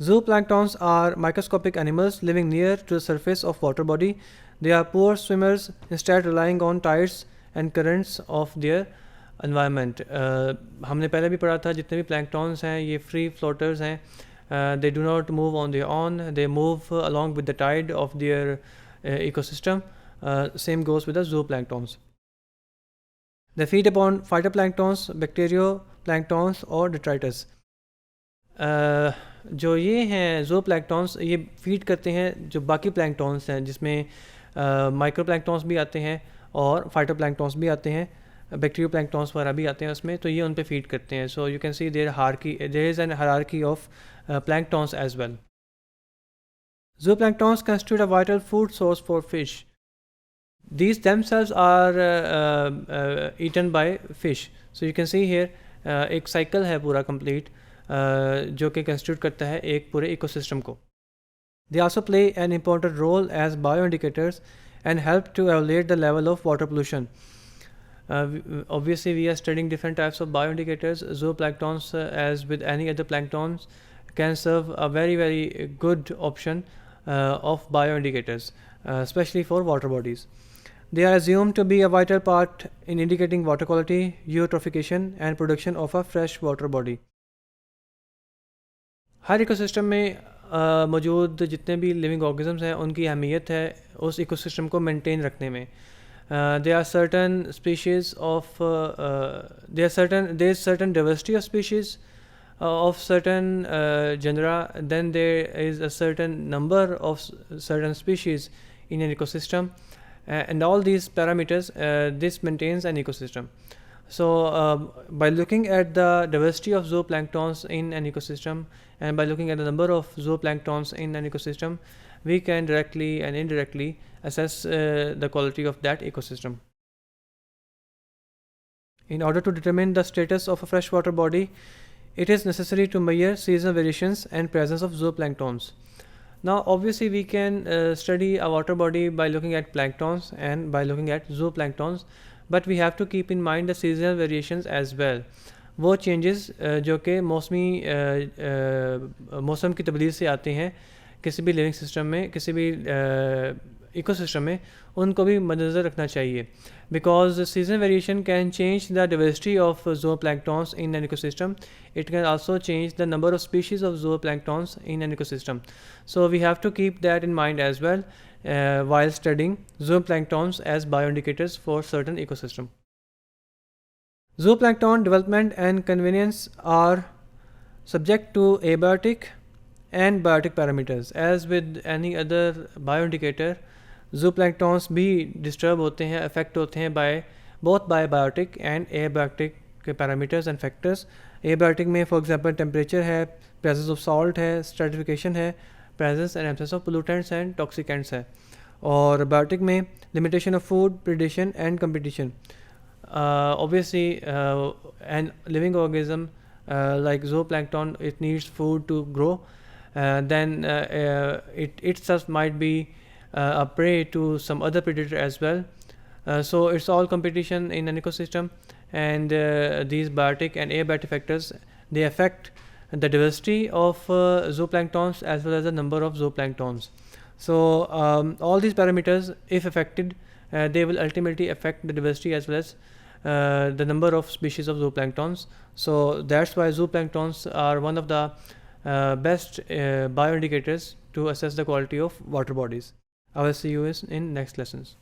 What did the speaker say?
Zooplanktons are microscopic animals living near to the surface of water body. They are poor swimmers, instead relying on tides and currents of their environment. हमने पहले भी पढ़ा था जितने भी planktons हैं ये free floaters हैं. They do not move on their own. They move along with the tide of their ecosystem. Same goes with the zooplanktons. They feed upon phytoplanktons, bacterioplanktons और detritus. जो ये हैं ज़ूप्लैंक्टॉन्स ये फीड करते हैं जो बाकी प्लैंक्टॉन्स हैं जिसमें माइक्रो प्लैंक्टॉन्स भी आते हैं और फाइटोप्लैंक्टॉन्स भी आते हैं, बैक्टीरियोप्लैंक्टॉन्स वगैरह भी आते हैं उसमें, तो ये उन पे फीड करते हैं. So you can see there is an hierarchy of planktons as well. Zooplankton constitute a vital food source for fish. These themselves are eaten by fish. So you can see here एक cycle है पूरा complete जो कि constitute करता है एक पूरे ecosystem को. They also play an important role as bioindicators and help to evaluate the level of water pollution. Obviously, we are studying different types of bioindicators. Zooplanktons, as with any other planktons, can serve a very good option of bioindicators, especially for water bodies. They are assumed to be a vital part in indicating water quality, eutrophication, and production of a fresh water body. Her ecosystem में मौजूद जितने भी living organisms हैं उनकी अहमियत है उस ecosystem को मेंटेन रखने में. There are certain species of there is certain diversity of species of certain genera. Then there is a certain number of certain species in an ecosystem, and all these parameters this maintains an ecosystem. So by looking at the diversity of zooplanktons in an ecosystem and by looking at the number of zooplanktons in an ecosystem, we can directly and indirectly assess the quality of that ecosystem. In order to determine the status of a freshwater body, it is necessary to measure seasonal variations and presence of zooplanktons. Now obviously we can study a water body by looking at planktons and by looking at zooplanktons, but we have to keep in mind the seasonal variations as well. वो changes जो कि मौसम की तब्दीली से आते हैं किसी भी लिविंग सिस्टम में, किसी भी इकोसिस्टम में, उनको भी मद्देनज़र रखना चाहिए. Because seasonal variation can change the diversity of zooplanktons in an ecosystem. It can also change the number of species of zooplanktons in an ecosystem. So we have to keep that in mind as well while studying zooplanktons as bioindicators for certain ecosystem. Zooplankton development and convenience are subject to abiotic and biotic parameters. As with any other bioindicator, zooplanktons भी disturb होते हैं, affect होते हैं both by biotic and abiotic parameters and factors. Abiotic में for example temperature है, presence of salt है, stratification है, presence and absence of pollutants and toxicants है. और biotic में limitation of food, predation and competition. Obviously an living organism like zooplankton, it needs food to grow. Then it itself might be a prey to some other predator as well. So it's all competition in an ecosystem, and these biotic and abiotic factors, they affect the diversity of zooplanktons as well as the number of zooplanktons. So all these parameters, if affected, they will ultimately affect the diversity as well as the number of species of zooplanktons. So that's why zooplanktons are one of the best bioindicators to assess the quality of water bodies. I will see you in next lessons.